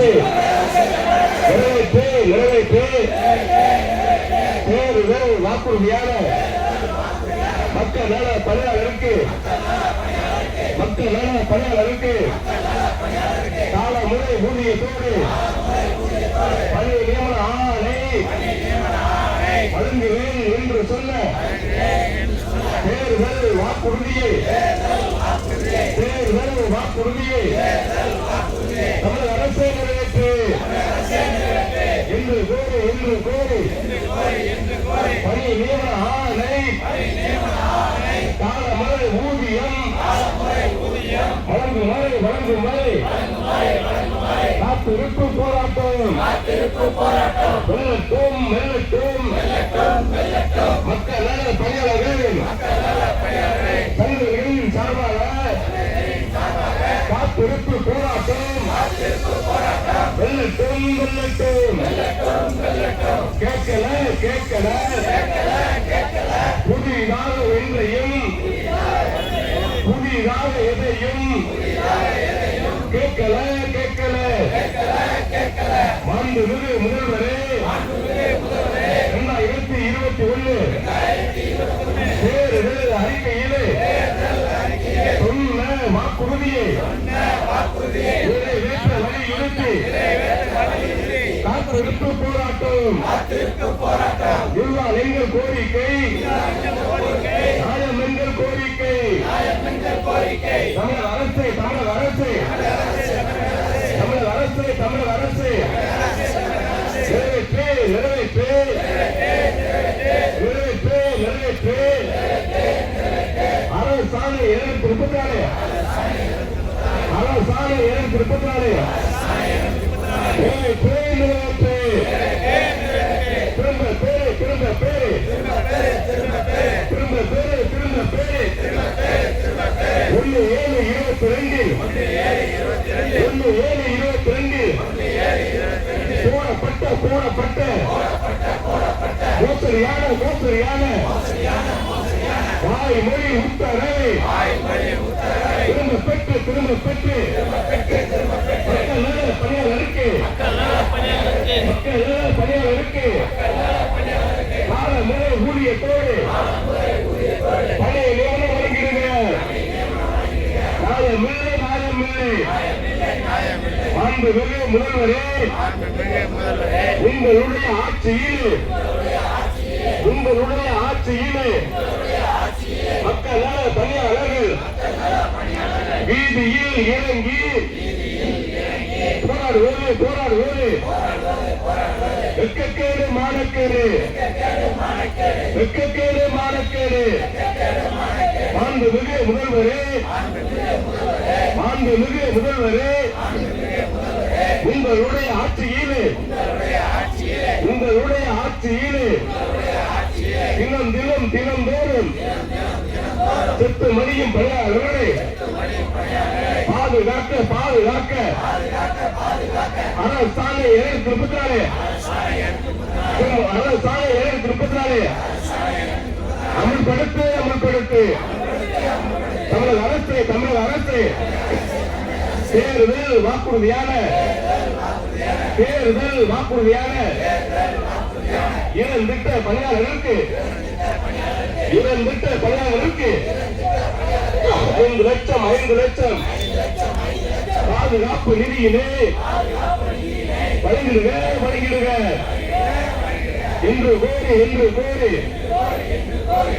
அரசு நிறைவேற்று நிறைவேற்று தேர்தல் வாக்குறுதியான மக்கள் நல பணியாளருக்கு காலமுறை ஊதியத்தோடு பணி நியமன ஆணை வழங்குவேன் என்று சொன்ன தேர்தல் வாக்குறுதியை தமிழக அரசை நிறைவேற்று என்று கோரி பணி நியமன ஆணை காலமுறை ஊதியம் வழங்கும் வரை காத்திருக்கும் போராட்டம் வெல்லட்டும் மக்கள் நல பணியாளர்கள் சங்கங்களின் சார்பாக காத்திருப்பு போராட்டம் வெல்லட்டும் கேட்கல புதிதாக ஒன்றையும் புதிதாக எதையும் கேட்கல மாண்புமிகு முதல்வரே 2021 தேர்தல் அறிக்கையிலே சொன்ன வாக்குறுதியை நிறைவேற்ற வலியுறுத்தி காத்திருப்பு போராட்டம் இதுதான் எங்கள் கோரிக்கை நியாயம் எங்கள் கோரிக்கை தமிழக அரசு நிறைவேற்று அரசாணை 234 திரும்ப பேரு 1/7/22 போடப்பட்ட மோசடியான வாய்மொழி உத்தரவை திரும்ப பெற்று மக்கள் நல பணியாளருக்கு காலமுறை ஊதியத்தோடு பணி நியமனம் வழங்கிடுங்க. நியாயமில்லை மாண்புமிகு முதல்வரே, உங்களுடைய ஆட்சியில் மக்கள் நல பணியாளர்கள் வீதியில் இறங்கி போராடுவது வெட்கக்கேடு மானக்கேடு மாண்புமிகு முதல்வரே உங்களுடைய ஆட்சியில் தினந்தோறும் செத்து மடியும் பணியாளர்களை பாதுகாக்க அரசாணை 234 அமல்படுத்து தமிழக அரசு தேர்தல் வாக்குறுதியான இறந்திட்ட பணியாளர்களுக்கு 5 லட்சம் பாதுகாப்பு நிதியிலே வழங்கிடுக என்று கோரி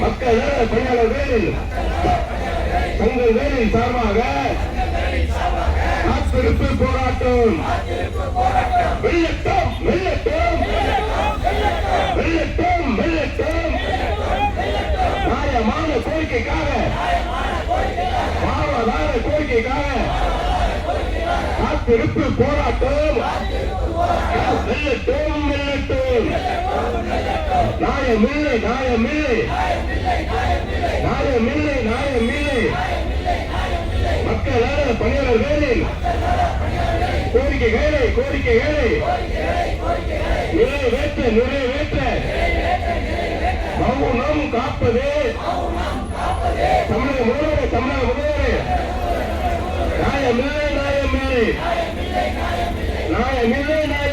மக்கள் நல பணியாளர்கள் சங்கங்களின் சார்பாக காத்திருப்பு போராட்டம் வெல்லட்டும் நியாயமான கோரிக்கைக்காக காத்திருப்பு போராட்டம் வெல்லட்டும் நியாயமில்லை மக்கள் நல பணியாளர்களின் கோரிக்கைகளை நிறைவேற்ற மௌனம் காப்பது தமிழக முதல்வரே நியாயமில்லை இல்லை